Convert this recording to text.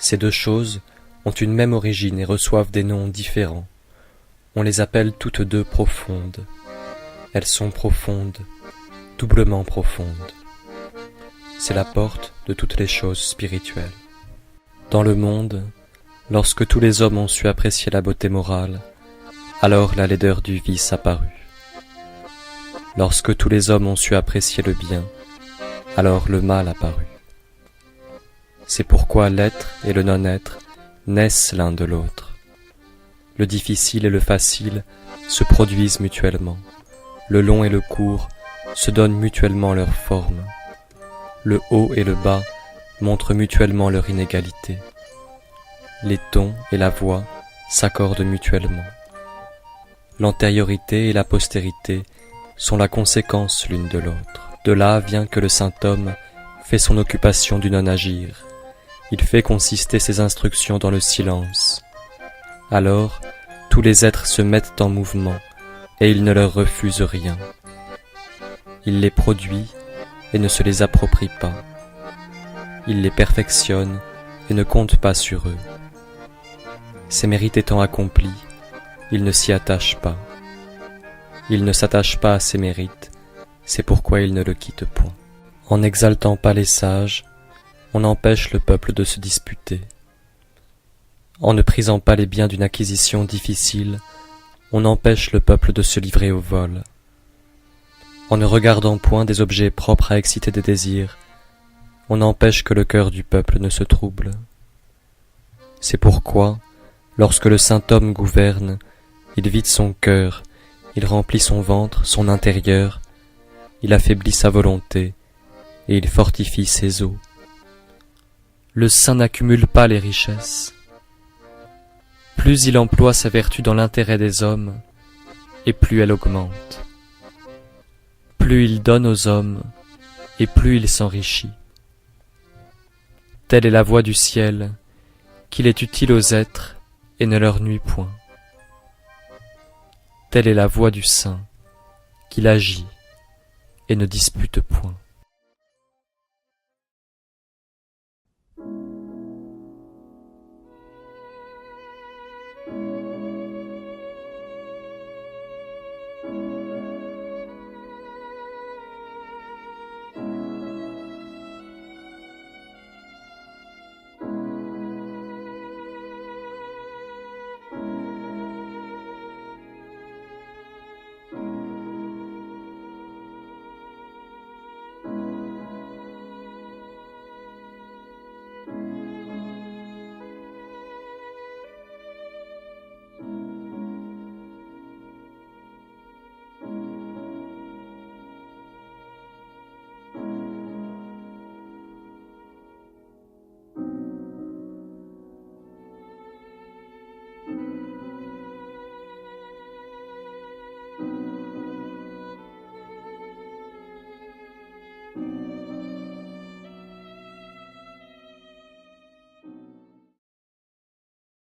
Ces deux choses ont une même origine et reçoivent des noms différents. On les appelle toutes deux profondes. Elles sont profondes, doublement profondes. C'est la porte de toutes les choses spirituelles. Dans le monde, lorsque tous les hommes ont su apprécier la beauté morale, alors la laideur du vice apparut. Lorsque tous les hommes ont su apprécier le bien, alors le mal apparut. C'est pourquoi l'être et le non-être naissent l'un de l'autre. Le difficile et le facile se produisent mutuellement. Le long et le court se donnent mutuellement leur forme. Le haut et le bas montrent mutuellement leur inégalité. Les tons et la voix s'accordent mutuellement. L'antériorité et la postérité sont la conséquence l'une de l'autre. De là vient que le saint homme fait son occupation du non-agir. Il fait consister ses instructions dans le silence. Alors, tous les êtres se mettent en mouvement, et il ne leur refuse rien. Il les produit et ne se les approprie pas. Il les perfectionne et ne compte pas sur eux. Ses mérites étant accomplis, il ne s'y attache pas. Il ne s'attache pas à ses mérites, c'est pourquoi il ne le quitte point. En n'exaltant pas les sages, on empêche le peuple de se disputer. En ne prisant pas les biens d'une acquisition difficile, on empêche le peuple de se livrer au vol. En ne regardant point des objets propres à exciter des désirs, on empêche que le cœur du peuple ne se trouble. C'est pourquoi, lorsque le saint homme gouverne, il vide son cœur, il remplit son ventre, son intérieur, il affaiblit sa volonté, et il fortifie ses os. Le saint n'accumule pas les richesses. Plus il emploie sa vertu dans l'intérêt des hommes, et plus elle augmente. Plus il donne aux hommes, et plus il s'enrichit. Telle est la voie du ciel, qu'il est utile aux êtres et ne leur nuit point. Telle est la voie du saint, qu'il agit et ne dispute point.